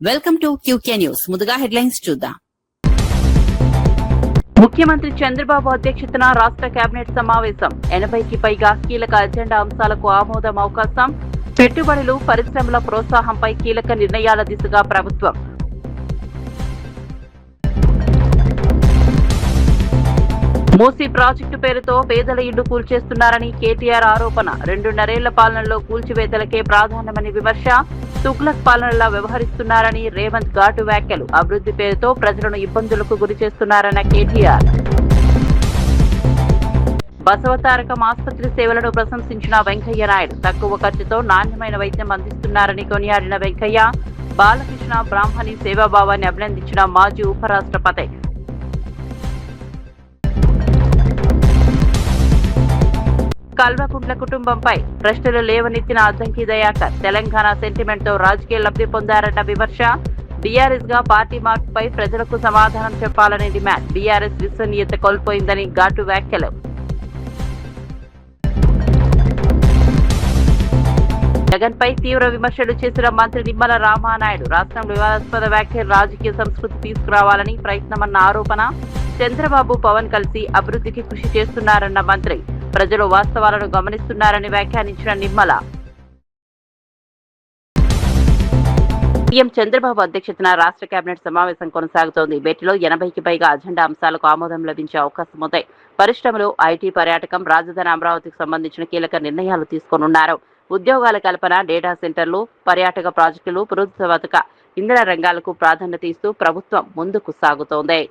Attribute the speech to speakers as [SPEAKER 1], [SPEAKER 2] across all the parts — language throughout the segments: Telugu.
[SPEAKER 1] Welcome to QK news. ముందుగా హెడ్లైన్స్ చూద్దాం.
[SPEAKER 2] ముఖ్యమంత్రి చంద్రబాబు అధ్యక్షతన రాష్ట్ర కేబినెట్ సమావేశం. 80కి పైగా కీలక అజెండా అంశాలకు ఆమోదం అవకాశం. పెట్టుబడులు, పరిశ్రమల ప్రోత్సాహంపై కీలక నిర్ణయాల దిశగా ప్రభుత్వం. మూసీ ప్రాజెక్టు పేరుతో పేదల ఇళ్లు కూల్చేస్తున్నారని కేటీఆర్ ఆరోపణ. 2.5 పాలనలో కూల్చివేతలకే ప్రాధాన్యమని విమర్శ. తుగ్లక్ పాలనలా వ్యవహరిస్తున్నారని రేవంత్ ఘాటు వ్యాఖ్యలు. అభివృద్ధి పేరుతో ప్రజలను ఇబ్బందులకు గురి చేస్తున్నారన్న కేటీఆర్. బసవతారకం ఆసుపత్రి సేవలను ప్రశంసించిన వెంకయ్య నాయుడు. తక్కువ ఖర్చుతో నాణ్యమైన వైద్యం అందిస్తున్నారని కొనియాడిన వెంకయ్య. బాలకృష్ణ బ్రాహ్మణి సేవాభావాన్ని అభినందించిన మాజీ ఉపరాష్ట్రపతి. కల్వకుంట్ల కుటుంబంపై ప్రశ్నలు లేవనెత్తిన అద్దంకి దయాకర్. తెలంగాణ సెంటిమెంట్ తో రాజకీయ లబ్ధి పొందారన్న విమర్శ. బీఆర్ఎస్ గా పార్టీ మార్పుపై ప్రజలకు సమాధానం చెప్పాలని డిమాండ్. బీఆర్ఎస్ విశ్వసనీయత కోల్పోయిందని ఘాటు వ్యాఖ్యలు. జగన్ పై తీవ్ర విమర్శలు చేసిన మంత్రి నిమ్మల రామానాయుడు. రాష్ట్రంలో వివాదాస్పద వ్యాఖ్యలు రాజకీయ సంస్కృతి తీసుకురావాలని ప్రయత్నమన్న ఆరోపణ. చంద్రబాబు, పవన్ కలిసి అభివృద్ధికి కృషి చేస్తున్నారన్న మంత్రి. ప్రజలు వాస్తవాలను గమనిస్తున్నారని వ్యాఖ్యానించిన నిమ్మల. సీఎం చంద్రబాబు అధ్యక్షతన రాష్ట్ర కేబినెట్ సమావేశం కొనసాగుతోంది. భేటీలో 80కి పైగా అజెండా అంశాలకు ఆమోదం లభించే అవకాశం ఉంది. పరిశ్రమలు, ఐటీ, పర్యాటకం, రాజధాని అమరావతికి సంబంధించిన కీలక నిర్ణయాలు తీసుకోనున్నారు. ఉద్యోగాల కల్పన, డేటా సెంటర్లు, పర్యాటక ప్రాజెక్టులు, పునరుత్పాదక ఇంధన రంగాలకు ప్రాధాన్యత ఇస్తూ ప్రభుత్వం ముందుకు సాగుతోంది.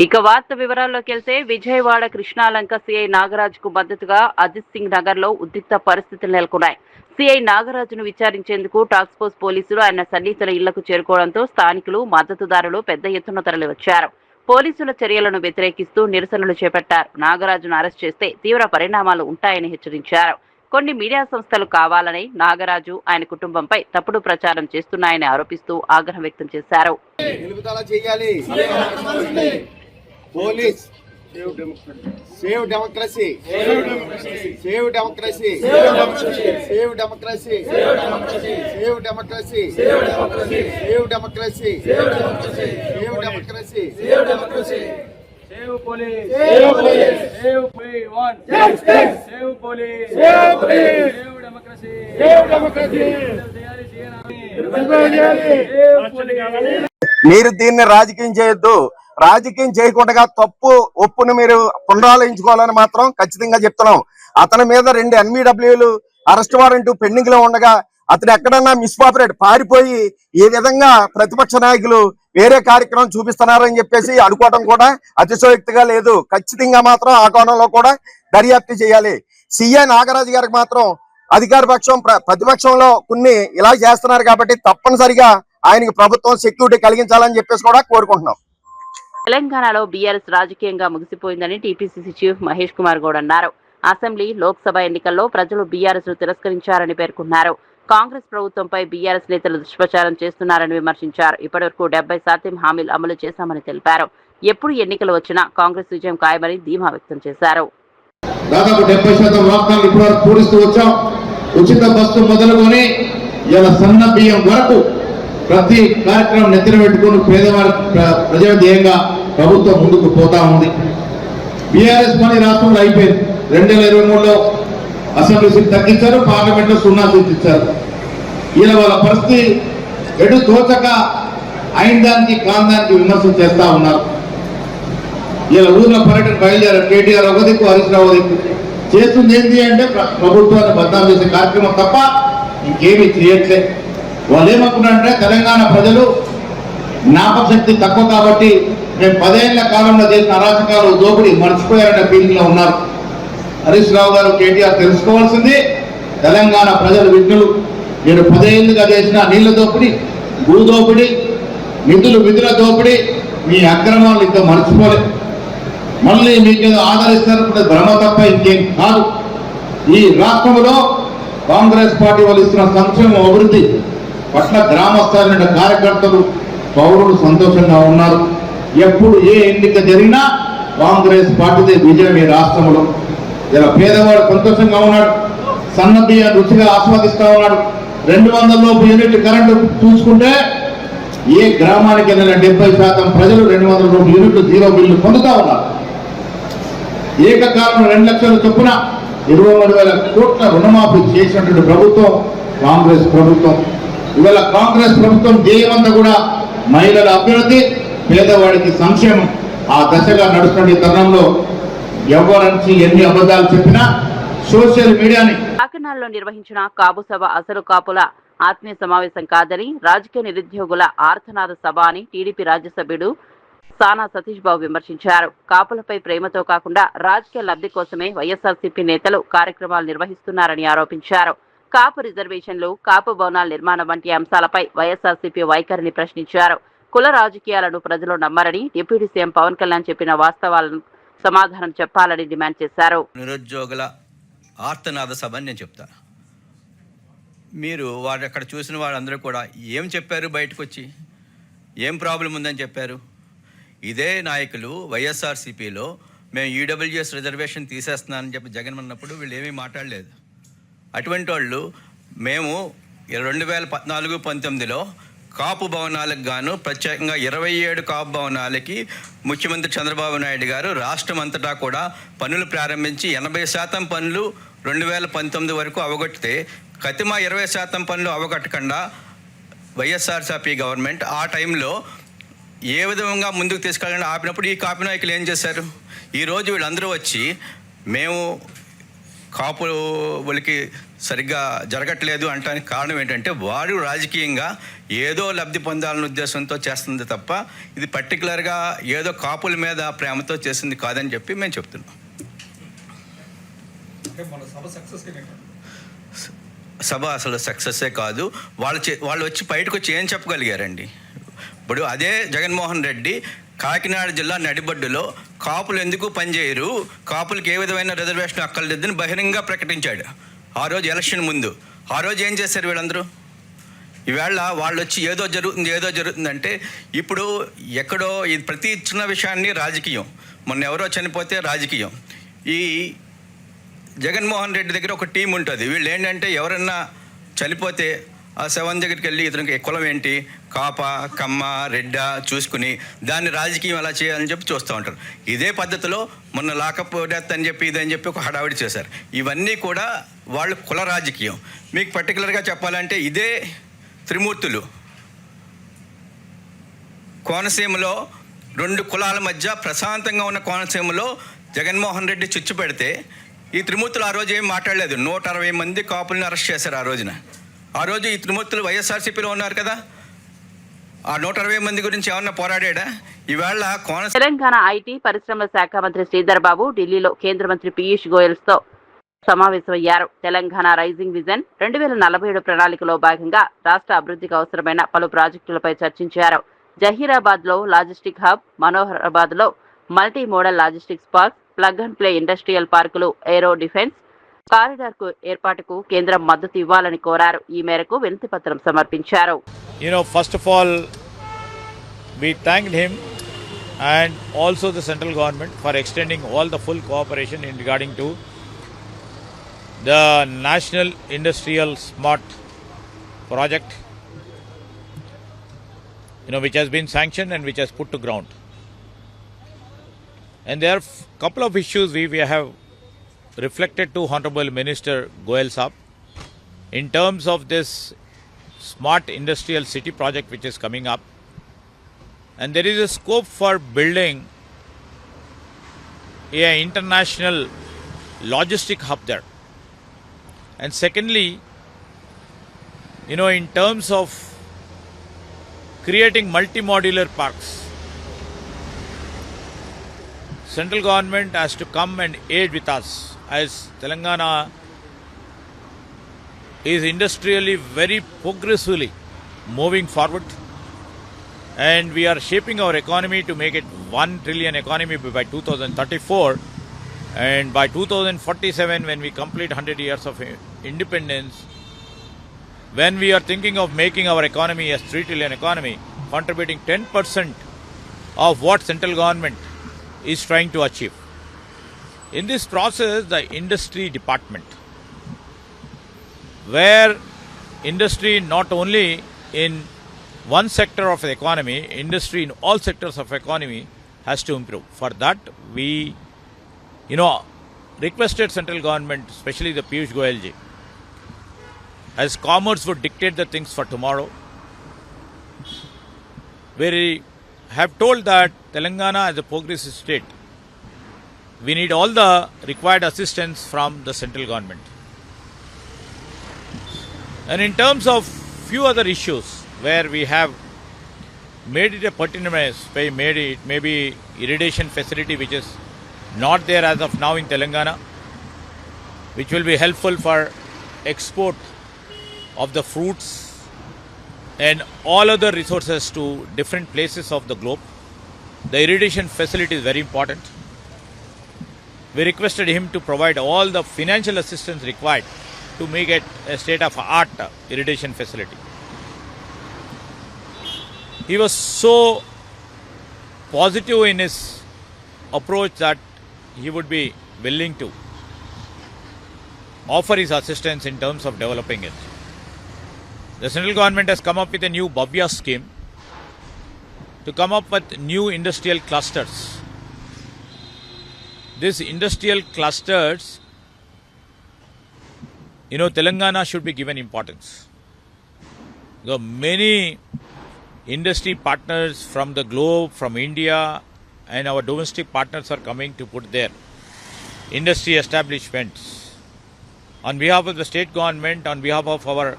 [SPEAKER 2] ఇక వార్త వివరాల్లోకి వెళ్తే, విజయవాడ కృష్ణాలంక సిఐ నాగరాజుకు మద్దతుగా అజిత్ సింగ్ నగర్ లో ఉద్రిక్త పరిస్థితులు నెలకొన్నాయి. సిఐ నాగరాజును విచారించేందుకు టాస్క్ ఫోర్స్ పోలీసులు ఆయన సన్నిహితుల ఇళ్లకు చేరుకోవడంతో స్థానికులు, మద్దతుదారులు పెద్ద ఎత్తున తరలివచ్చారు. పోలీసుల చర్యలను వ్యతిరేకిస్తూ నిరసనలు చేపట్టారు. నాగరాజును అరెస్ట్ చేస్తే తీవ్ర పరిణామాలు ఉంటాయని హెచ్చరించారు. కొన్ని మీడియా సంస్థలు కావాలని నాగరాజు, ఆయన కుటుంబంపై తప్పుడు ప్రచారం చేస్తున్నాయని ఆరోపిస్తూ ఆగ్రహం వ్యక్తం చేశారు.
[SPEAKER 3] Police, save democracy, save democracy, save democracy, save democracy, save democracy, save democracy, save democracy, save democracy, save democracy, save democracy, save democracy, save democracy. Save police, save police, save we want justice, save police, save police, save democracy, save democracy. మీరు దీన్ని రాజకీయం చేయొద్దు. రాజకీయం చేయకుండా తప్పు ఒప్పును మీరు పునరాలోచించుకోవాలని మాత్రం ఖచ్చితంగా చెప్తున్నాం. అతని మీద 2 NVWలు అరెస్ట్ వారెంట్ పెండింగ్ లో ఉండగా అతను ఎక్కడన్నా మిస్పాపరేట్ పారిపోయి ఈ విధంగా ప్రతిపక్ష నాయకులు వేరే కార్యక్రమం చూపిస్తున్నారని చెప్పేసి అనుకోవడం కూడా అతిశయోక్తిగా లేదు. ఖచ్చితంగా మాత్రం ఆ కోణంలో కూడా దర్యాప్తు చేయాలి. సిఐ నాగరాజు గారికి మాత్రం అధికార పక్షం, ప్రతిపక్షంలో కొన్ని ఇలా చేస్తున్నారు కాబట్టి తప్పనిసరిగా ఆయనకి ప్రభుత్వం సెక్యూరిటీ కలిగించాలని చెప్పేసి కూడా కోరుకుంటున్నాం.
[SPEAKER 2] తెలంగాణలో బీఆర్ఎస్ రాజకీయంగా ముగిసిపోయిందని టీపీసీసీ చీఫ్ మహేష్ కుమార్ గౌడ్ అన్నారు. అసెంబ్లీ, లోక్సభ ఎన్నికల్లో ప్రజలు బీఆర్ఎస్ ను తిరస్కరించారని పేర్కొన్నారు. కాంగ్రెస్ ప్రభుత్వంపై బీఆర్ఎస్ నేతలు దుష్ప్రచారం చేస్తున్నారని విమర్శించారు. ఇప్పటివరకు 70% హామీలు అమలు చేశామని తెలిపారు. ఎప్పుడు ఎన్నికలు వచ్చినా కాంగ్రెస్ విజయం ఖాయమని ధీమా వ్యక్తం చేశారు.
[SPEAKER 4] దాదాపు 70% వాగ్దానాలు ఇప్పటివరకు పూరిస్తూ వచ్చాం. ఉచిత బస్సు మొదలుకొని ఇలా సన్న బియ్యం వరకు ప్రతి కార్యక్రమం నెత్తిన పెట్టుకుని పేదవారి ప్రజల ధ్యేయంగా ప్రభుత్వం ముందుకు పోతా ఉంది. బీఆర్ఎస్ పని రాష్ట్రంలో అయిపోయింది. 2023లో అసెంబ్లీ సీట్ తగ్గించారు, పార్లమెంట్ లో 0 సీట్లు ఇచ్చారు. ఇలా వాళ్ళ పరిస్థితి ఎటు తోచక అయిన దానికి కాని దానికి విమర్శలు చేస్తా ఉన్నారు. ఇలా ఊర్లో పర్యటన బయలుదేరారు. కేటీఆర్ ఒక దిక్కు, హరీష్ రావు దిక్కు. చేస్తుంది ఏంటి అంటే ప్రభుత్వాన్ని బద్నాం చేసే కార్యక్రమం తప్ప ఇంకేమీ చేయట్లే. వాళ్ళు ఏమనుకున్నారంటే తెలంగాణ ప్రజలు జ్ఞాపక శక్తి తక్కువ కాబట్టి మేము 10 ఏళ్ల కాలంలో చేసిన అరాచకాలు దోపిడీ మర్చిపోయారనే ఫీలింగ్ లో ఉన్నారు. హరీష్ రావు గారు, కేటీఆర్ తెలుసుకోవాల్సింది తెలంగాణ ప్రజలు విఘ్నులు. నేను 10 ఏళ్ళుగా చేసిన నీళ్ల దోపిడీ, భూ దోపిడీ, విధుల దోపిడీ, మీ అక్రమాలు ఇంకా మర్చిపోలే. మళ్ళీ మీకేదో ఆదరిస్తారనుకుంటే భ్రమ తప్ప ఇంకేం కాదు. ఈ రాష్ట్రంలో కాంగ్రెస్ పార్టీ వాళ్ళు ఇస్తున్న సంక్షేమ అభివృద్ధి పట్ల గ్రామ స్థాయి కార్యకర్తలు, పౌరులు సంతోషంగా ఉన్నారు. ఎప్పుడు ఏ ఎన్నిక జరిగినా కాంగ్రెస్ పార్టీదే విజయం ఈ రాష్ట్రంలో. ఇలా పేదవాడు సంతోషంగా ఉన్నాడు, సన్న బియ్యం రుచిగా ఆస్వాదిస్తా ఉన్నాడు. 200 లోపు యూనిట్ కరెంటు చూసుకుంటే ఏ గ్రామానికి వెళ్ళిన 70% ప్రజలు 200 లోపు యూనిట్లు జీరో బిల్లు పొందుతా ఉన్నారు. ఏకకాలంలో 2 లక్షల చొప్పున 23,000 కోట్ల రుణమాఫీ చేసినటువంటి ప్రభుత్వం కాంగ్రెస్ ప్రభుత్వం. ఇవాళ కాంగ్రెస్ ప్రభుత్వం ధ్యేయమంతా కూడా మహిళల అభ్యున్నతి, పేదవాడికి సంక్షేమం. ఆ దశగా నడుస్తున్న ఈ తరుణంలో ఎవరించి ఎన్ని అబద్ధాలు చెప్పినా సోషల్ మీడియాని.
[SPEAKER 2] కాకినాడలో నిర్వహించిన కాపు సభ అసలు కాపుల ఆత్మీయ సమావేశం కాదని, రాజకీయ నిరుద్యోగుల ఆర్తనాద సభ అని టీడీపీ రాజ్యసభ్యుడు సానా సతీష్ బాబు విమర్శించారు. కాపులపై ప్రేమతో కాకుండా రాజకీయ లబ్ధి కోసమే వైఎస్ఆర్సీపీ నేతలు కార్యక్రమాలు నిర్వహిస్తున్నారని ఆరోపించారు. కాపు రిజర్వేషన్లు, కాపు భవనాల నిర్మాణం వంటి అంశాలపై వైఎస్ఆర్సీపీ వైఖరిని ప్రశ్నించారు. కుల రాజకీయాలను ప్రజలు నమ్మరని డిప్యూటీ సీఎం పవన్ కళ్యాణ్ చెప్పిన వాస్తవాలను సమాధానం చెప్పాలని డిమాండ్ చేశారు.
[SPEAKER 5] నిరుద్యోగుల ఆర్తనాద సభ అని నేను చెప్తాను. మీరు వాడు అక్కడ చూసిన వాళ్ళందరూ కూడా ఏం చెప్పారు, బయటకు వచ్చి ఏం ప్రాబ్లం ఉందని చెప్పారు. ఇదే నాయకులు వైఎస్ఆర్సీపీలో మేము ఈడబ్ల్యూఎస్ రిజర్వేషన్ తీసేస్తున్నానని చెప్పి జగన్ అన్నప్పుడు వీళ్ళు ఏమీ మాట్లాడలేదు. అటువంటి వాళ్ళు మేము 2014-19లో కాపు భవనాలకు గాను ప్రత్యేకంగా 27 కాపు భవనాలకి ముఖ్యమంత్రి చంద్రబాబు నాయుడు గారు రాష్ట్రం అంతటా కూడా పనులు ప్రారంభించి 80% పనులు 2019 వరకు అవగొట్టితే కతిమ 20% పనులు అవగొట్టకుండా వైఎస్ఆర్సీపీ గవర్నమెంట్ ఆ టైంలో ఏ విధంగా ముందుకు తీసుకెళ్ళాలని ఆపినప్పుడు ఈ కాపు నాయకులు ఏం చేశారు? ఈరోజు వీళ్ళందరూ వచ్చి మేము కాపు వాళ్ళకి సరిగ్గా జరగట్లేదు అంటానికి కారణం ఏంటంటే వారు రాజకీయంగా ఏదో లబ్ధి పొందాలనే ఉద్దేశంతో చేస్తుంది తప్ప ఇది పర్టికులర్గా ఏదో కాపుల మీద ప్రేమతో చేసింది కాదని చెప్పి మేము చెప్తున్నాం. సభ అసలు సక్సెస్సే కాదు. వాళ్ళు వచ్చి బయటకు వచ్చి ఏం చెప్పగలిగారండి? ఇప్పుడు అదే జగన్మోహన్ రెడ్డి కాకినాడ జిల్లా నడిబడ్డులో కాపులు ఎందుకు పనిచేయరు, కాపులకు ఏ విధమైన రిజర్వేషన్ అక్కర్లేదని బహిరంగంగా ప్రకటించాడు ఆ రోజు ఎలక్షన్ ముందు. ఆ రోజు ఏం చేశారు వీళ్ళందరూ? ఈవేళ వాళ్ళు వచ్చి ఏదో జరుగుతుందంటే ఇప్పుడు ఎక్కడో ఈ ప్రతి చిన్న విషయాన్ని రాజకీయం. మొన్న ఎవరో చనిపోతే రాజకీయం. ఈ జగన్మోహన్ రెడ్డి దగ్గర ఒక టీం ఉంటుంది. వీళ్ళు ఏంటంటే ఎవరన్నా చనిపోతే ఆ శవం దగ్గరికి వెళ్ళి ఇతనికి కులం ఏంటి, కాప, కమ్మ, రెడ్డ చూసుకుని దాన్ని రాజకీయం ఎలా చేయాలని చెప్పి చూస్తూ ఉంటారు. ఇదే పద్ధతిలో మొన్న లాకప్ డెత్ అని చెప్పి ఇదని చెప్పి ఒక హడావిడి చేశారు. ఇవన్నీ కూడా వాళ్ళు కుల రాజకీయం. మీకు పర్టికులర్గా చెప్పాలంటే ఇదే త్రిమూర్తులు కోనసీమలో 2 కులాల మధ్య ప్రశాంతంగా ఉన్న కోనసీమలో జగన్మోహన్ రెడ్డి చిచ్చు పెడితే ఈ త్రిమూర్తులు ఆ రోజు ఏం మాట్లాడలేదు. 160 మంది కాపులను అరెస్ట్ చేశారు ఆ రోజున. ఆ రోజు ఈ త్రిమూర్తులు వైఎస్ఆర్సీపీలో ఉన్నారు కదా. ఆ 160 మంది గురించి ఏమన్నా పోరాడా? ఈవేళ
[SPEAKER 2] తెలంగాణ ఐటీ పరిశ్రమల శాఖ మంత్రి శ్రీధర్ బాబు ఢిల్లీలో కేంద్ర మంత్రి పీయూష్ గోయల్తో సమావేశమయ్యారు. తెలంగాణ రైజింగ్ విజన్ 2047 ప్రణాళికలో భాగంగా రాష్ట్ర అభివృద్ధికి అవసరమైన పలు ప్రాజెక్టులపై చర్చించారు. జహీరాబాద్లో లాజిస్టిక్ హబ్, మనోహరాబాద్లో multi modal logistics park, plug and play industrial పార్కులు, ఏరో డిఫెన్స్ కారిడార్ కు ఏర్పాటుకు కేంద్రం మద్దతు ఇవ్వాలని కోరారు. ఈ మేరకు వినతి పత్రం సమర్పించారు.
[SPEAKER 6] First of all, we thanked him and also the central government for extending all the full cooperation in regarding to the National Industrial Smart project, which has been sanctioned and which has put to ground. And there are a couple of issues we have reflected to Honorable Minister Goyal Saab in terms of this smart industrial city project which is coming up, and there is a scope for building an international logistic hub there. And secondly, in terms of creating multi-modular parks, central government has to come and aid with us, as Telangana is industrially very progressively moving forward, and we are shaping our economy to make it 1 trillion economy by 2034, and by 2047, when we complete 100 years of independence, when we are thinking of making our economy a 3 trillion economy, contributing 10% of what central government is trying to achieve. In this process, the industry department, where industry not only in one sector of the economy, industry in all sectors of economy has to improve. For that, we, requested central government, especially the Piyush Goyal ji, as commerce would dictate the things for tomorrow. We have told that Telangana as a progressive state, we need all the required assistance from the central government. And in terms of few other issues where we have made it a pertinent, maybe irrigation facility which is not there as of now in Telangana, which will be helpful for export of the fruits and all other resources to different places of the globe. The irrigation facility is very important. We requested him to provide all the financial assistance required to make it a state-of-art irrigation facility. He was so positive in his approach that he would be willing to offer his assistance in terms of developing it. The central government has come up with a new Bhavya scheme to come up with new industrial clusters. These industrial clusters, Telangana should be given importance. The many industry partners from the globe, from India, and our domestic partners are coming to put their industry establishments. On behalf of the state government, on behalf of our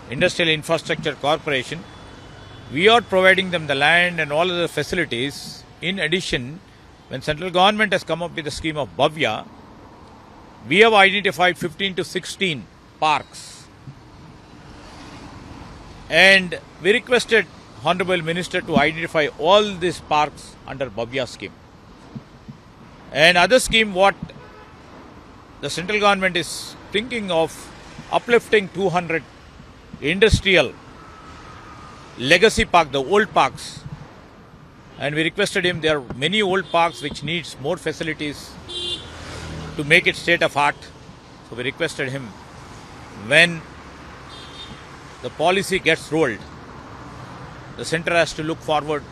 [SPEAKER 6] Industrial Infrastructure Corporation, we are providing them the land and all other facilities. In addition, when central government has come up with the scheme of Bhavya, we have identified 15 to 16 parks. And we requested Honorable Minister to identify all these parks under Bhavya scheme. And other scheme, what the central government is thinking of uplifting 200 industrial legacy park, the old parks. And we requested him, there are many old parks which needs more facilities to make it state of art. So we requested him, when the policy gets rolled, the center has to look forward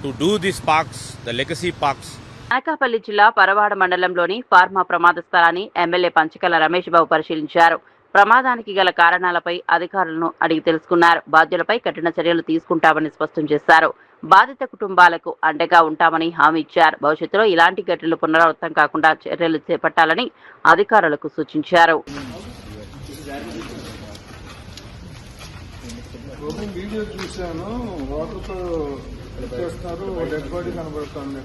[SPEAKER 6] to do these parks, the legacy parks.
[SPEAKER 2] Anakapalli జిల్లా పరవాడ మండలంలోని ఫార్మా ప్రమాద స్థలాన్ని ఎమ్మెల్యే పంచకల రమేష్ బాబు పరిశీలించారు. ప్రమాదానికి గల కారణాలపై అధికారులను అడిగి తెలుసుకున్నారు. బాధ్యులపై కఠిన చర్యలు తీసుకుంటామని స్పష్టం చేశారు. బాధిత కుటుంబాలకు అండగా ఉంటామని హామీ ఇచ్చారు. భవిష్యత్తులో ఇలాంటి ఘటనలు పునరావృతం కాకుండా చర్యలు చేపట్టాలని అధికారులకు సూచించారు.
[SPEAKER 7] వీడియో చూశాను, వాటర్తో చేస్తున్నారు, డెడ్ బాడీ కనబడుతుంది.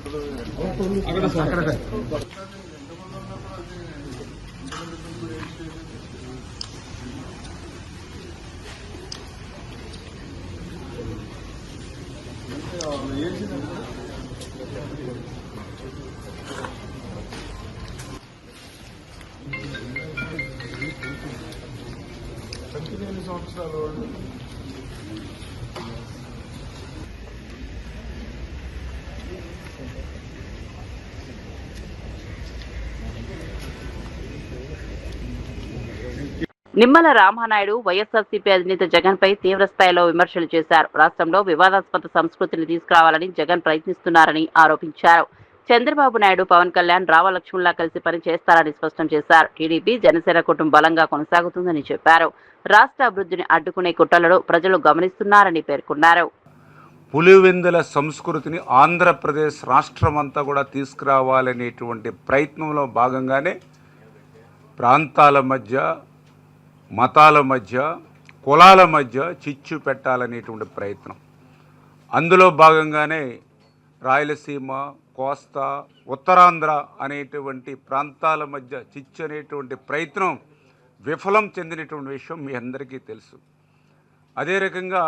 [SPEAKER 7] ఎన్ని సంవత్సరాలు వాళ్ళు?
[SPEAKER 2] నిమ్మల రామానాయుడు వైఎస్ఆర్సీపీ అధినేత జగన్ పై తీవ్ర స్థాయిలో విమర్శలు చేశారు. రాష్ట్రంలో వివాదాస్పద సంస్కృతిని తీసుకురావాలని జగన్ ప్రయత్నిస్తున్నారని ఆరోపించారు. చంద్రబాబు నాయుడు, పవన్ కళ్యాణ్ రామలక్ష్మణులా కలిసి పనిచేస్తారని స్పష్టం చేశారు. టీడీపీ, జనసేన కూటమి బలంగా కొనసాగుతుందని చెప్పారు. రాష్ట్ర అభివృద్ధిని అడ్డుకునే కుట్రలను ప్రజలు గమనిస్తున్నారని పేర్కొన్నారు.
[SPEAKER 8] పులివెందుల సంస్కృతిని ఆంధ్రప్రదేశ్ రాష్ట్రం అంతా కూడా తీసుకురావాలనేటువంటి ప్రయత్నంలో భాగంగానే ప్రాంతాల మధ్య, మతాల మధ్య, కులాల మధ్య చిచ్చు పెట్టాలనేటువంటి ప్రయత్నం. అందులో భాగంగానే రాయలసీమ, కోస్తా, ఉత్తరాంధ్ర అనేటువంటి ప్రాంతాల మధ్య చిచ్చు అనేటువంటి ప్రయత్నం విఫలం చెందినటువంటి విషయం మీ అందరికీ తెలుసు. అదే రకంగా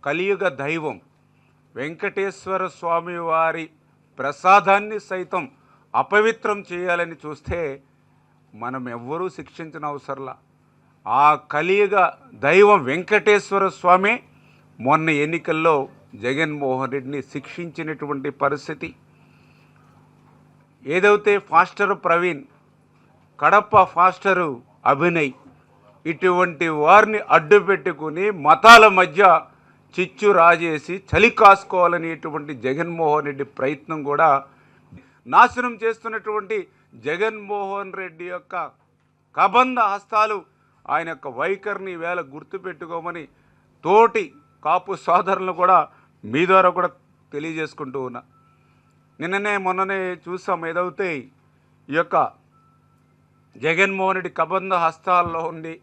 [SPEAKER 8] కలియుగ దైవం వెంకటేశ్వర స్వామి వారి ప్రసాదాన్ని సైతం అపవిత్రం చేయాలని చూస్తే మనం ఎవ్వరూ శిక్షించిన అవసరంలా. ఆ కలియుగ దైవం వెంకటేశ్వర స్వామి మొన్న ఎన్నికల్లో జగన్మోహన్ రెడ్డిని శిక్షించినటువంటి పరిస్థితి. ఏదైతే ఫాస్టర్ ప్రవీణ్, కడప ఫాస్టరు అభినయ్, ఇటువంటి వారిని అడ్డు పెట్టుకుని మతాల మధ్య చిచ్చు రాజేసి చలి కాసుకోవాలనేటువంటి జగన్మోహన్ రెడ్డి ప్రయత్నం కూడా నాశనం చేస్తున్నటువంటి జగన్మోహన్ రెడ్డి యొక్క కబంధ హస్తాలు, ఆయన యొక్క వైఖరిని వేళ గుర్తుపెట్టుకోమని తోటి కాపు సోదరులను కూడా మీ ద్వారా కూడా తెలియజేసుకుంటూ ఉన్నా. మొన్ననే చూసాం. ఏదైతే ఈ యొక్క జగన్మోహన్ రెడ్డి కబంధ హస్తాల్లో ఉండి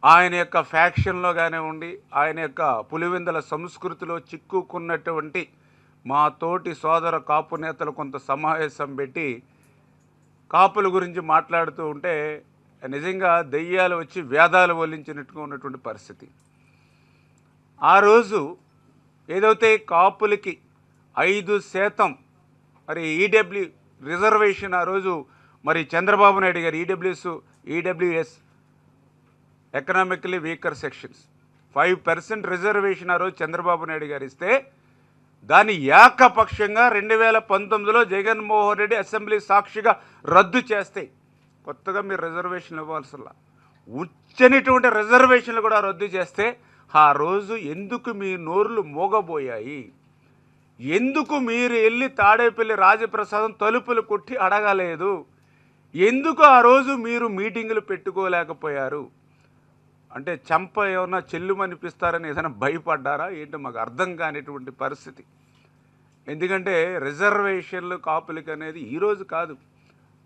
[SPEAKER 8] ఆయన యొక్క ఫ్యాక్షన్లో కానివ్వండి, ఆయన యొక్క పులివెందుల సంస్కృతిలో చిక్కుకున్నటువంటి మా తోటి సోదర కాపు నేతలు కొంత సమావేశం పెట్టి కాపుల గురించి మాట్లాడుతూ ఉంటే నిజంగా దెయ్యాలు వచ్చి వేదాలు వల్లించినట్టుగా ఉన్నటువంటి పరిస్థితి. ఆ రోజు ఏదైతే కాపులకి 5% మరి ఈడబ్ల్యూ రిజర్వేషన్ ఆ రోజు మరి చంద్రబాబు నాయుడు గారు EWS economically weaker sections 5% reservation ఆ రోజు చంద్రబాబు నాయుడు గారు ఇస్తే దాన్ని ఏకపక్షంగా 2019లో జగన్మోహన్ రెడ్డి అసెంబ్లీ సాక్షిగా రద్దు చేస్తే కొత్తగా మీరు రిజర్వేషన్లు ఇవ్వాల్సిలా ఉచ్చనిటువంటి రిజర్వేషన్లు కూడా రద్దు చేస్తే ఆ రోజు ఎందుకు మీ నోర్లు మోగబోయాయి? ఎందుకు మీరు వెళ్ళి తాడేపల్లి రాజప్రసాదం తలుపులు కొట్టి అడగలేదు? ఎందుకు ఆ రోజు మీరు మీటింగులు పెట్టుకోలేకపోయారు? అంటే చంప ఏమన్నా చెల్లుమనిపిస్తారని ఏదైనా భయపడ్డారా ఏంటో మాకు అర్థం కానిటువంటి పరిస్థితి. ఎందుకంటే రిజర్వేషన్లు కాపులకి అనేది ఈరోజు కాదు,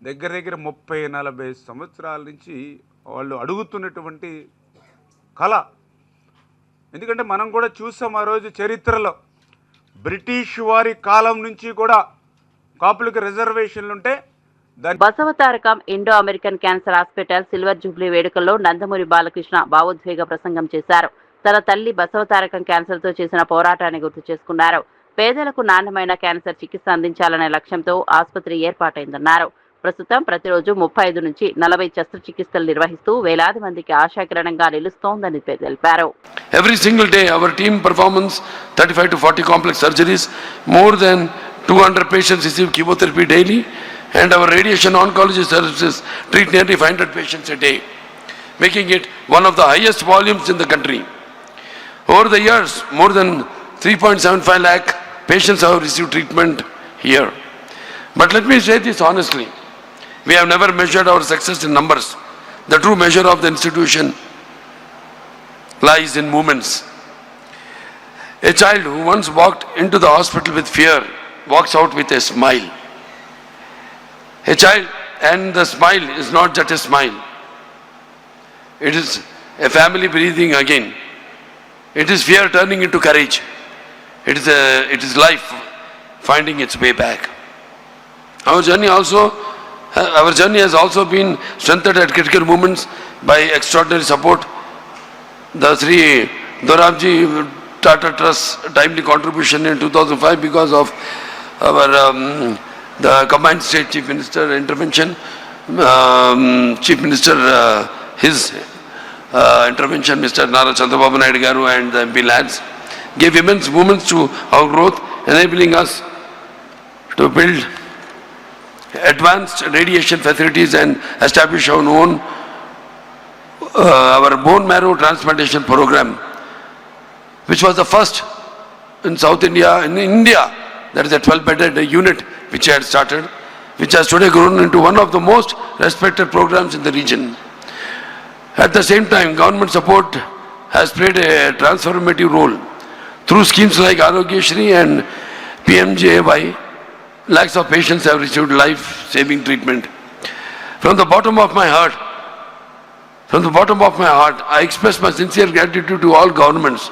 [SPEAKER 8] దగ్గర 30-40 సంవత్సరాల నుంచి వాళ్ళు అడుగుతున్నటువంటి కళ. ఎందుకంటే మనం కూడా చూసాం ఆ రోజు చరిత్రలో బ్రిటిష్ వారి కాలం నుంచి కూడా కాపులకు రిజర్వేషన్లు ఉంటే
[SPEAKER 2] Basavatarakam Indo American cancer hospital silver Jubilee వేడుకల్లో నందమూరి బాలకృష్ణ భావోద్వేగ ప్రసంగం చేశారు. తన తల్లి బసవతారకం క్యాన్సర్తో చేసిన పోరాటాన్ని గుర్తు చేసుకున్నారు. పేదలకు నాణ్యమైన క్యాన్సర్ చికిత్స అందించాలనే లక్ష్యంతో ఆసుపత్రి ఏర్పాటైందన్నారు. ప్రస్తుతం ప్రతిరోజు 35 నుంచి 40 శస్త్రచికిత్సలు నిర్వహిస్తూ వేలాది మందికి ఆశాకిరణంగా నిలుస్తోందని తెలిపారు.
[SPEAKER 9] Every single day our team performs 35 to 40 complex surgeries. More than 200 patients receive chemotherapy daily. And our radiation oncology services treat nearly 500 patients a day, making it one of the highest volumes in the country. Over the years, more than 3.75 lakh patients have received treatment here. But let me say this honestly, we have never measured our success in numbers. The true measure of the institution lies in movements. A child who once walked into the hospital with fear walks out with a smile. A child, and the smile is not just a smile. It is a family breathing again. It is fear turning into courage. It is life finding its way back. Our journey has also been strengthened at critical moments by extraordinary support. The Sri Dorabji Tata Trust timely contribution in 2005 because of our the combined state chief minister intervention, chief minister his intervention, Mr. Nara Chandrababu Naidu Garu and the MP lads gave immense movements to our growth, enabling us to build advanced radiation facilities and establish our own our bone marrow transplantation program, which was the first in South India, in India. That is a 12-bedded unit which had started, which has today grown into one of the most respected programs in the region. At the same time, government support has played a transformative role Through schemes like Arogyashri and PMJAY, lakhs of patients have received life-saving treatment. From the bottom of my heart, I express my sincere gratitude to all governments,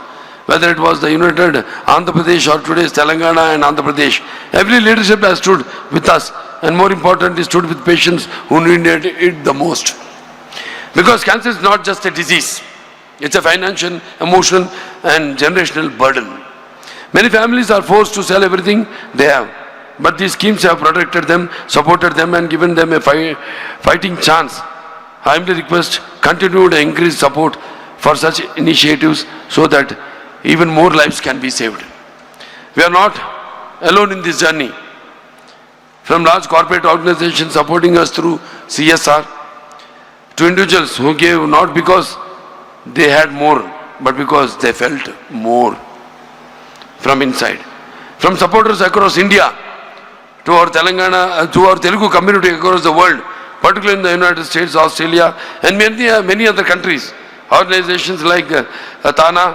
[SPEAKER 9] whether it was the United Andhra Pradesh or today's Telangana and Andhra Pradesh. Every leadership has stood with us, and more importantly, stood with patients who needed it the most. Because cancer is not just a disease, it's a financial, emotional and generational burden. Many families are forced to sell everything they have, but these schemes have protected them, supported them and given them a fighting chance. I humbly request continued and increased support for such initiatives so that even more lives can be saved. We are not alone in this journey. From large corporate organizations supporting us through CSR, to individuals who gave not because they had more, but because they felt more from inside. From supporters across India to our Telangana, to our Telugu community across the world, particularly in the United States, Australia, and many other countries. Organizations like TANA,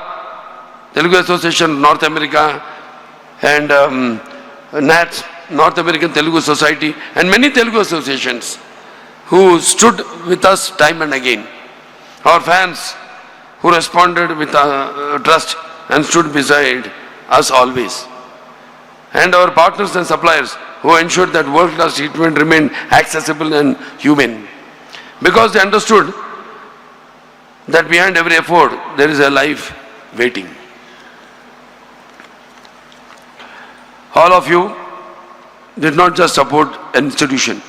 [SPEAKER 9] Telugu Association North America, and NATS, North American Telugu Society, and many Telugu associations who stood with us time and again. Our fans who responded with trust and stood beside us always. And our partners and suppliers who ensured that world-class treatment remained accessible and humane. Because they understood that behind every effort, there is a life waiting. All of you did not just support an institution.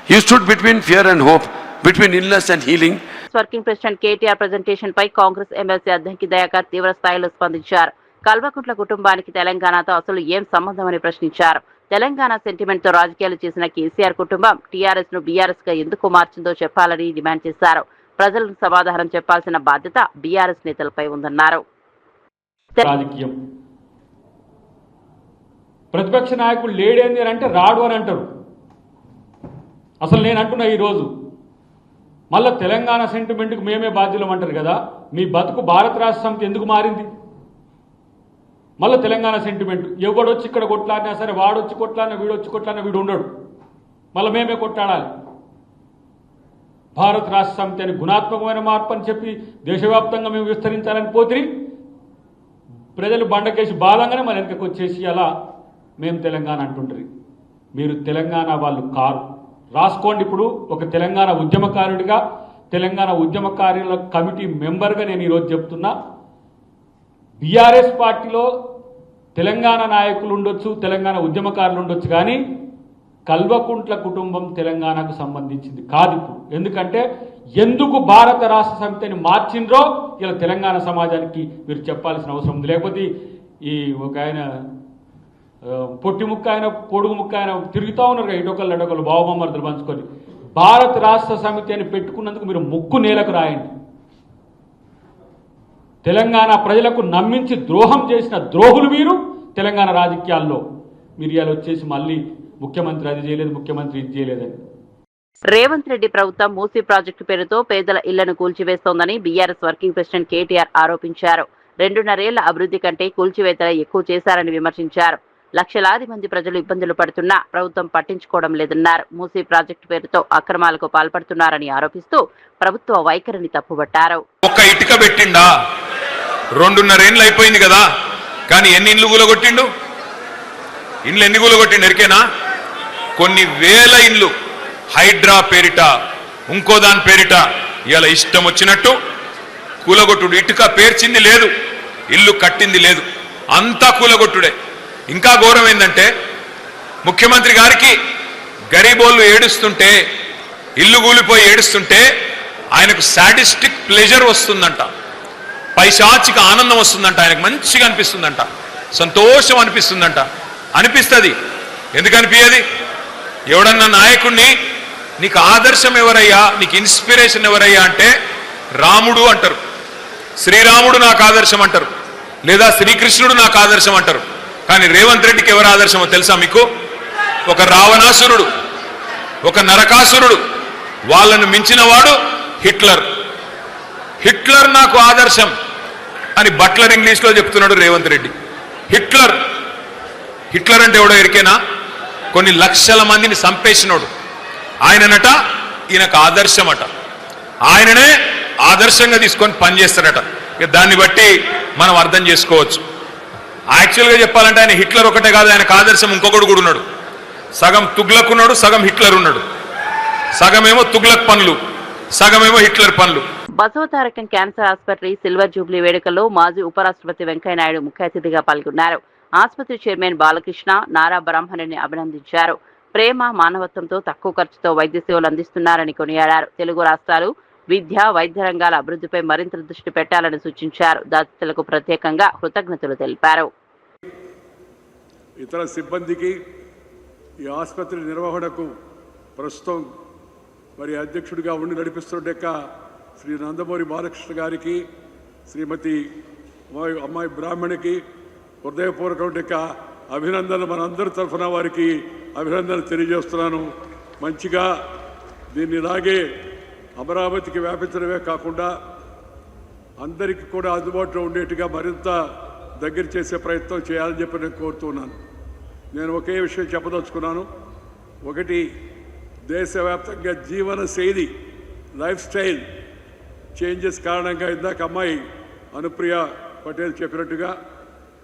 [SPEAKER 9] You stood between fear and hope, between illness and healing.
[SPEAKER 2] Working president KTR presentation పై కాంగ్రెస్ ఎమ్మెల్సీ అద్దంకి దయాకర్ తీవ్ర స్థాయిలో స్పందించారు. కల్వకుంట్ల కుటుంబానికి తెలంగాణతో అసలు ఏం సంబంధమని ప్రశ్నించారు. తెలంగాణ సెంటిమెంట్ తో రాజకీయాలు చేసిన కేసీఆర్ కుటుంబం టీఆర్ఎస్ ను బీఆర్ఎస్ గా ఎందుకు మార్చిందో చెప్పాలని డిమాండ్ చేశారు. ప్రజలకు సమాధానం చెప్పాల్సిన బాధ్యత బీఆర్ఎస్ నేతలపై ఉందన్నారు.
[SPEAKER 10] రాజకీయం ప్రతిపక్ష నాయకుడు లేడేంది అంటే రాడు అని అంటారు. అసలు నేను అంటున్నా ఈరోజు మళ్ళీ తెలంగాణ సెంటిమెంట్కి మేమే బాధ్యులం అంటారు కదా. మీ బతుకు భారత రాష్ట్ర సమితి ఎందుకు మారింది? మళ్ళీ తెలంగాణ సెంటిమెంట్ ఎవడొచ్చి ఇక్కడ కొట్లాడినా సరే, వాడొచ్చి కొట్లాడినా, వీడొచ్చి కొట్లాడినా వీడు ఉండడు, మళ్ళీ మేమే కొట్లాడాలి. భారత రాష్ట్ర సమితి అని గుణాత్మకమైన మార్పు అని చెప్పి దేశవ్యాప్తంగా మేము విస్తరించాలని పోతే ప్రజలు బండకేసి బాలంగానే మన వెనకకు వచ్చేసి అలా మేము తెలంగాణ అంటుంటారు. మీరు తెలంగాణ వాళ్ళు కారు. రాసుకోండి. ఇప్పుడు ఒక తెలంగాణ ఉద్యమకారుడిగా, తెలంగాణ ఉద్యమకారుల కమిటీ మెంబర్గా నేను ఈరోజు చెప్తున్నా, బీఆర్ఎస్ పార్టీలో తెలంగాణ నాయకులు ఉండొచ్చు, తెలంగాణ ఉద్యమకారులు ఉండొచ్చు, కానీ కల్వకుంట్ల కుటుంబం తెలంగాణకు సంబంధించింది కాదు ఇప్పుడు. ఎందుకంటే ఎందుకు భారత రాష్ట్ర సమితిని మార్చిండ్రో ఇలా తెలంగాణ సమాజానికి మీరు చెప్పాల్సిన అవసరం ఉంది. లేకపోతే ఈ ఒక ఆయన పొట్టి ముక్క ఆయన, పొడుగు ముక్క ఆయన తిరుగుతూ ఉన్నారు కదా, ఇటొకళ్ళు బావమర్దులు పంచుకొని. భారత రాష్ట్ర సమితి అని పెట్టుకున్నందుకు మీరు ముక్కు నేలకు రాయండి. తెలంగాణ ప్రజలకు నమ్మించి ద్రోహం చేసిన ద్రోహులు మీరు తెలంగాణ రాజకీయాల్లో. మీరు ఇవాళ వచ్చేసి మళ్ళీ ముఖ్యమంత్రి అది చేయలేదు, ముఖ్యమంత్రి ఇది చేయలేదని.
[SPEAKER 2] రేవంత్ రెడ్డి ప్రభుత్వం మూసీ ప్రాజెక్టు పేరుతో పేదల ఇళ్లను కూల్చివేస్తోందని బీఆర్ఎస్ వర్కింగ్ ప్రెసిడెంట్ కేటీఆర్ ఆరోపించారు. 2.5 ఏళ్ల అభివృద్ధి కంటే కూల్చివేతలు ఎక్కువ చేశారని విమర్శించారు. లక్షలాది మంది ప్రజలు ఇబ్బందులు పడుతున్నా ప్రభుత్వం పట్టించుకోవడం లేదన్నారు. మూసీ ప్రాజెక్టు పేరుతో అక్రమాలకు పాల్పడుతున్నారని ఆరోపిస్తూ ప్రభుత్వ వైఖరిని తప్పుబట్టారు.
[SPEAKER 11] ఒక్క ఇటుక పెట్టిండా? 2.5 ఏళ్ళు అయిపోయింది కదా, కానీ ఎన్ని ఇండ్లు కూలగొట్టిండు? ఇండ్లు ఎన్ని కూలగొట్టిండు ఎరికేనా? కొన్ని వేల ఇండ్లు హైడ్రా పేరిట, ఇంకో దాని పేరిట ఇలా ఇష్టం వచ్చినట్టు కూలగొట్టుడు. ఇటుక పేర్చింది లేదు, ఇల్లు కట్టింది లేదు, అంతా కూలగొట్టుడే. ఇంకా ఘోరం ఏంటంటే ముఖ్యమంత్రి గారికి గరీబోళ్ళు ఏడుస్తుంటే, ఇల్లు కూలిపోయి ఏడుస్తుంటే ఆయనకు సాడిస్టిక్ ప్లెజర్ వస్తుందంట, పైశాచిక ఆనందం వస్తుందంట, ఆయనకు మంచిగా అనిపిస్తుందంట, సంతోషం అనిపిస్తుందంట. అనిపిస్తుంది. ఎందుకు అనిపించేది? ఎవడన్నా నాయకుడిని నీకు ఆదర్శం ఎవరయ్యా, నీకు ఇన్స్పిరేషన్ ఎవరయ్యా అంటే రాముడు అంటారు, శ్రీరాముడు నాకు ఆదర్శం అంటారు, లేదా శ్రీకృష్ణుడు నాకు ఆదర్శం అంటారు. కానీ రేవంత్ రెడ్డికి ఎవరు ఆదర్శమో తెలుసా మీకు? ఒక రావణాసురుడు, ఒక నరకాసురుడు, వాళ్ళను మించిన వాడు హిట్లర్. హిట్లర్ నాకు ఆదర్శం అని బట్లర్ ఇంగ్లీష్లో చెప్తున్నాడు రేవంత్ రెడ్డి. హిట్లర్ అంటే ఎవడో ఎరికేనా? కొన్ని లక్షల మందిని చంపేసినోడు ఆయననట. ఈయనకు ఆదర్శమట. ఆయననే ఆదర్శంగా తీసుకొని పనిచేస్తాడట. ఇక దాన్ని బట్టి మనం అర్థం చేసుకోవచ్చు. యాక్చువల్గా చెప్పాలంటే ఆయన హిట్లర్ ఒకటే కాదు, ఆయనకు ఆదర్శం ఇంకొకడు కూడా ఉన్నాడు. సగం తుగ్లక్ ఉన్నాడు, సగం హిట్లర్ ఉన్నాడు. సగమేమో తుగ్లక్ పనులు, సగమేమో హిట్లర్ పనులు.
[SPEAKER 2] బసవతారకం క్యాన్సర్ ఆసుపత్రి సిల్వర్ జూబ్లీ వేడుకల్లో మాజీ ఉపరాష్ట్రపతి వెంకయ్యనాయుడు ముఖ్య అతిథిగా పాల్గొన్నారు. ఆసుపత్రి చైర్మన్ బాలకృష్ణ నారా బ్రాహ్మణిని అభినందించారు. ప్రేమ, మానవత్వంతో తక్కువ ఖర్చుతో వైద్య సేవలు అందిస్తున్నారని కొనియాడారు. తెలుగు రాష్ట్రాలు విద్య, వైద్య రంగాల అభివృద్ధిపై మరింత దృష్టి పెట్టాలని సూచించారు. దాతలకు ప్రత్యేకంగా కృతజ్ఞతలు తెలిపారు.
[SPEAKER 7] ఇతర సిబ్బందికి, ఈ ఆసుపత్రి నిర్వహణకు ప్రస్తుతం మరి అధ్యక్షుడిగా ఉండి నడిపిస్తున్న శ్రీ నందమూరి బాలకృష్ణ గారికి, శ్రీమతి అమ్మాయి బ్రాహ్మణికి హృదయపూర్వక అభినందనలు మనందరి తరఫున వారికి అభినందనలు తెలియజేస్తున్నాను. మంచిగా దీన్ని ఇలాగే అమరావతికి వ్యాపించడమే కాకుండా అందరికీ కూడా అందుబాటులో ఉండేట్టుగా మరింత దగ్గర చేసే ప్రయత్నం చేయాలని చెప్పి నేను కోరుతున్నాను. నేను ఒకే విషయం చెప్పదలుచుకున్నాను. ఒకటి, దేశవ్యాప్తంగా జీవన శైలి, లైఫ్ స్టైల్ చేంజెస్ కారణంగా ఇందాక అమ్మాయి అనుప్రియ పటేల్ చెప్పినట్టుగా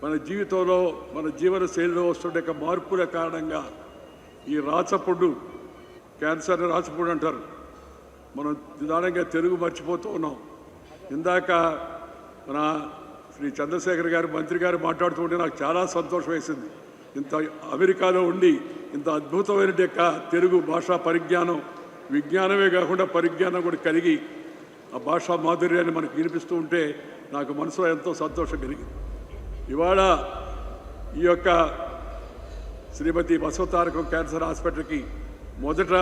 [SPEAKER 7] మన జీవితంలో, మన జీవన శైలిలో వస్తుండే మార్పుల కారణంగా ఈ రాచపుండు, క్యాన్సర్ రాచపుండు అంటారు, మనం నిదానంగా తెలుగు మర్చిపోతూ ఉన్నాం. ఇందాక మన శ్రీ చంద్రశేఖర్ గారు, మంత్రి గారు మాట్లాడుతూ ఉంటే నాకు చాలా సంతోషం వేసింది. ఇంత అమెరికాలో ఉండి ఇంత అద్భుతమైన తెలుగు భాషా పరిజ్ఞానం, విజ్ఞానమే కాకుండా పరిజ్ఞానం కూడా కలిగి ఆ భాషా మాధుర్యాన్ని మనకు వినిపిస్తూ ఉంటే నాకు మనసులో ఎంతో సంతోషం కలిగింది. ఇవాళ ఈ యొక్క శ్రీమతి బసవతారకం క్యాన్సర్ హాస్పిటల్కి మొదట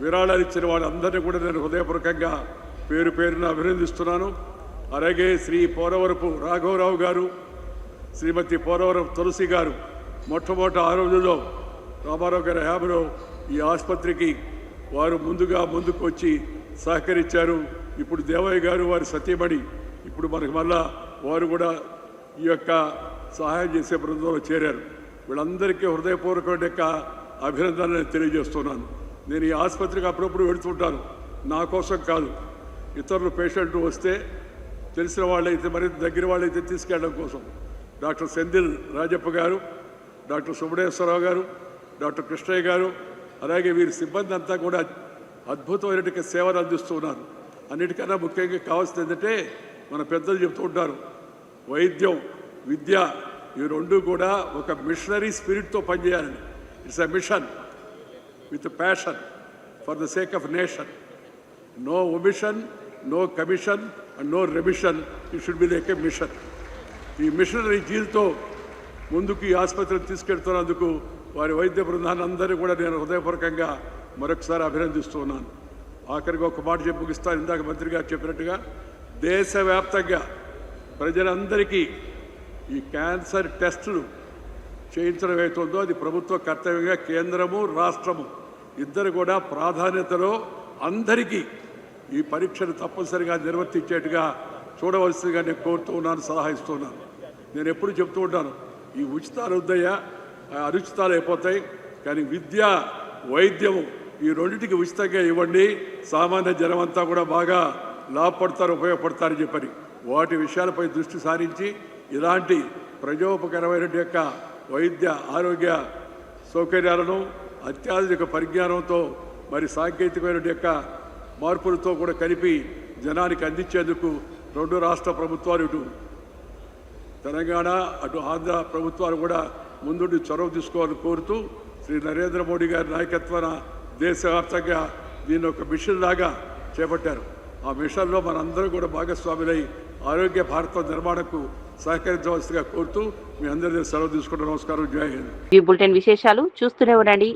[SPEAKER 7] విరాళాలు ఇచ్చిన వాళ్ళందరినీ కూడా నేను హృదయపూర్వకంగా పేరు పేరున అభినందిస్తున్నాను. అలాగే శ్రీ పోలవరపు రాఘవరావు గారు, శ్రీమతి పోలవరపు తులసి గారు మొట్టమొదటి ఆ రోజుల్లో రామారావు గారి హయాంలో ఈ ఆసుపత్రికి వారు ముందుకు వచ్చి సహకరించారు. ఇప్పుడు దేవయ్య గారు వారి సతీమణి ఇప్పుడు మనకు మళ్ళా వారు కూడా ఈ యొక్క సహాయం చేసే బృందంలో చేరారు. వీళ్ళందరికీ హృదయపూర్వక అభినందనలు తెలియజేస్తున్నాను. నేను ఈ ఆసుపత్రికి అప్పుడప్పుడు వెళుతుంటాను, నా కోసం కాదు, ఇతరులు పేషెంట్లు వస్తే తెలిసిన వాళ్ళైతే, మరింత దగ్గర వాళ్ళైతే తీసుకెళ్ళడం కోసం. డాక్టర్ సెంధిల్ రాజప్ప గారు, డాక్టర్ సుబ్రహ్మణ్యేశ్వరరావు గారు, డాక్టర్ కృష్ణయ్య గారు, అలాగే వీరి సిబ్బంది అంతా కూడా అద్భుతమైనటువంటి సేవలు అందిస్తున్నారు. అన్నిటికన్నా ముఖ్యంగా కావాల్సింది ఏంటంటే, మన పెద్దలు చెప్తూ ఉంటారు, వైద్యం, విద్య ఈ రెండు కూడా ఒక మిషనరీ స్పిరిట్తో పనిచేయాలని. It's a mission with passion for the sake of nation. No omission, no commission and no remission. It should be like a mission. ఈ మిషనరీ జీల్తో ముందుకు ఈ ఆసుపత్రిని తీసుకెళ్తున్నందుకు వారి వైద్య బృందాన్ని అందరినీ కూడా నేను హృదయపూర్వకంగా మరొకసారి అభినందిస్తున్నాను. ఆఖరిగా ఒక మాట చెప్పి ముగిస్తాను. ఇందాక మంత్రి గారు చెప్పినట్టుగా దేశవ్యాప్తంగా ప్రజలందరికీ ఈ క్యాన్సర్ టెస్టులు చేయించడం అవుతుందో అది ప్రభుత్వ కర్తవ్యంగా కేంద్రము, రాష్ట్రము ఇద్దరు కూడా ప్రాధాన్యతలో అందరికీ ఈ పరీక్షను తప్పనిసరిగా నిర్వర్తించేట్టుగా చూడవలసిందిగా నేను కోరుతూ ఉన్నాను, సలహా ఇస్తున్నాను. నేను ఎప్పుడు చెప్తూ ఉంటాను, ఈ ఉచితాలు వద్దయ్యా, అరుచితాలు అయిపోతాయి, కానీ విద్య, వైద్యము ఈ రెండింటికి ఉచితంగా ఇవ్వండి, సామాన్య జనం అంతా కూడా బాగా లాభపడతారు, ఉపయోగపడతారని చెప్పని వాటి విషయాలపై దృష్టి సారించి ఇలాంటి ప్రజోపకరమైన యొక్క వైద్య ఆరోగ్య సౌకర్యాలను అత్యాధునిక పరిజ్ఞానంతో మరి సాంకేతికమైన యొక్క మార్పులతో కూడా కలిపి జనానికి అందించేందుకు రెండు రాష్ట్ర ప్రభుత్వాలు, ఇటు తెలంగాణ అటు ఆంధ్ర ప్రభుత్వాలు కూడా ముందుండి చొరవ తీసుకోవాలని కోరుతూ శ్రీ నరేంద్ర మోడీ గారి నాయకత్వాన దేశవ్యాప్తంగా దీన్ని ఒక మిషన్ లాగా చేపట్టారు. ఆ మిషన్లో మనందరం కూడా భాగస్వాములై ఆరోగ్య భారత నిర్మాణకు సహకరించవలసిగా కోరుతూ మీ అందరి సెలవు తీసుకుంటూ నమస్కారం. జై హింద్.
[SPEAKER 2] ఈ బులెటిన్ విశేషాలు చూస్తూనే ఉండండి.